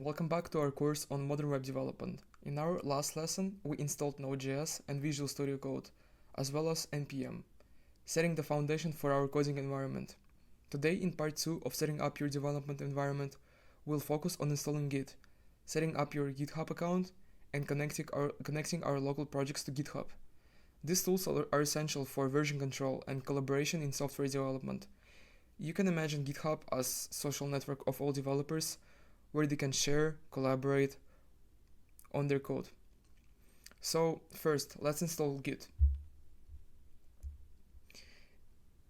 Welcome back to our course on modern web development. In our last lesson, we installed Node.js and Visual Studio Code, as well as NPM, setting the foundation for our coding environment. Today, in part 2 of setting up your development environment, we'll focus on installing Git, setting up your GitHub account, and connecting our local projects to GitHub. These tools are essential for version control and collaboration in software development. You can imagine GitHub as a social network of all developers, where they can share, collaborate on their code. So first, let's install Git.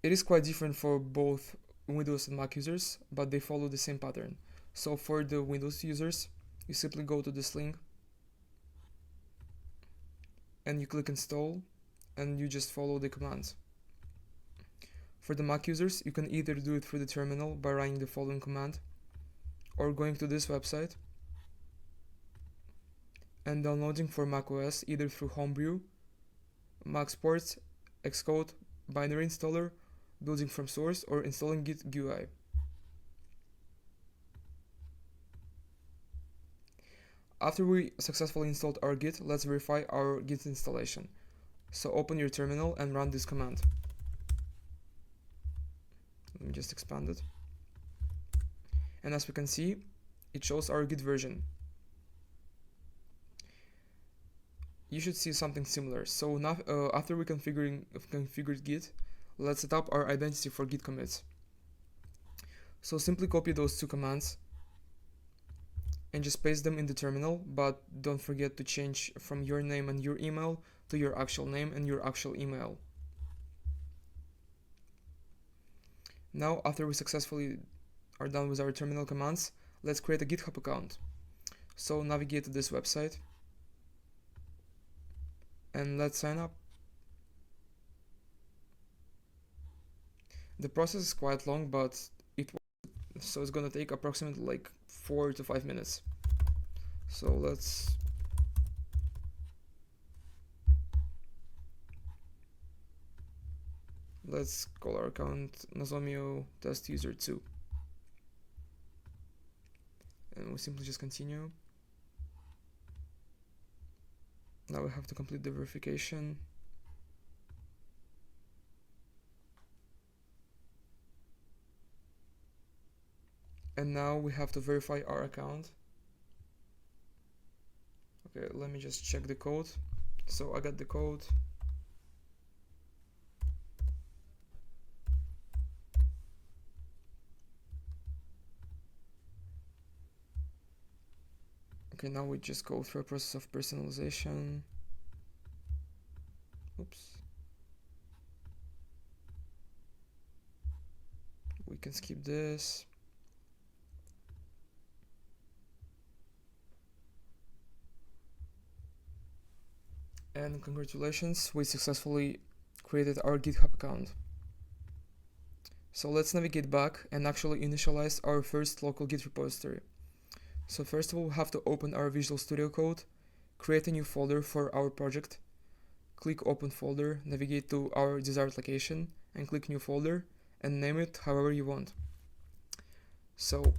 It is quite different for both Windows and Mac users, but they follow the same pattern. So for the Windows users, you simply go to this link and you click install and you just follow the commands. For the Mac users, you can either do it through the terminal by running the following command, or going to this website and downloading for macOS either through Homebrew, MacSports, Xcode, binary installer, building from source, or installing Git GUI. After we successfully installed our Git, let's verify our Git installation. So open your terminal and run this command. Let me just expand it. And as we can see, it shows our Git version. You should see something similar. So now, after we configured Git, let's set up our identity for Git commits. So simply copy those two commands and just paste them in the terminal, but don't forget to change from your name and your email to your actual name and your actual email. Now, after we successfully are done with our terminal commands, let's create a GitHub account. So navigate to this website and let's sign up. The process is quite long, but so it's gonna take approximately like 4 to 5 minutes. So let's call our account Nozomio test user 2. And we simply just continue. Now we have to complete the verification. And now we have to verify our account. Okay, let me just check the code. So I got the code. Okay, now we just go through a process of personalization. Oops. We can skip this. And congratulations, we successfully created our GitHub account. So let's navigate back and actually initialize our first local Git repository. So first of all, we have to open our Visual Studio Code, create a new folder for our project, click open folder, navigate to our desired location, and click new folder, and name it however you want. So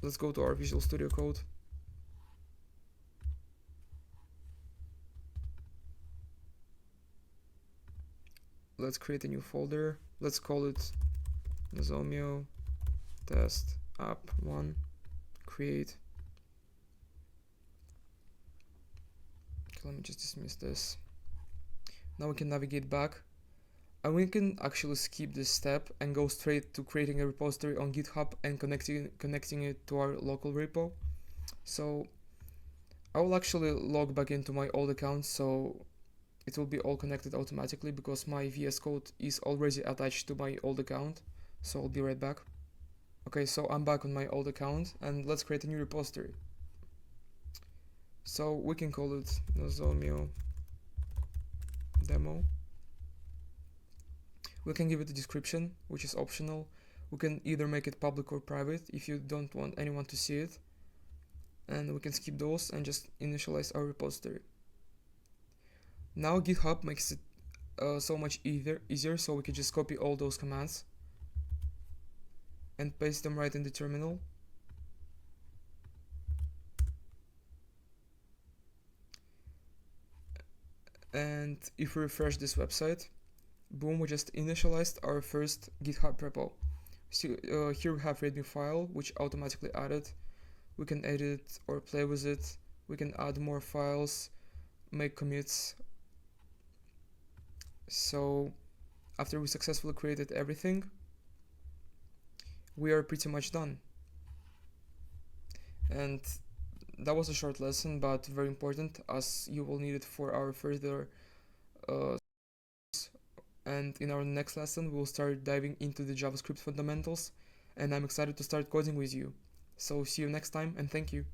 let's go to our Visual Studio Code. Let's create a new folder. Let's call it Nozomio test app 1, create. Let me just dismiss this. Now we can navigate back and we can actually skip this step and go straight to creating a repository on GitHub and connecting it to our local repo. So I will actually log back into my old account, so it will be all connected automatically because my VS Code is already attached to my old account. So I'll be right back. Okay, so I'm back on my old account and let's create a new repository. So we can call it Nozomio demo. We can give it a description, which is optional. We can either make it public or private if you don't want anyone to see it. And we can skip those and just initialize our repository. Now GitHub makes it so much easier, so we can just copy all those commands and paste them right in the terminal. And if we refresh this website, boom, we just initialized our first GitHub repo. So here we have readme file, which automatically added. We can edit or play with it. We can add more files, make commits. So after we successfully created everything, we are pretty much done. And that was a short lesson, but very important, as you will need it for our further uh, and in our next lesson we'll start diving into the JavaScript fundamentals, and I'm excited to start coding with you. So see you next time, and thank you.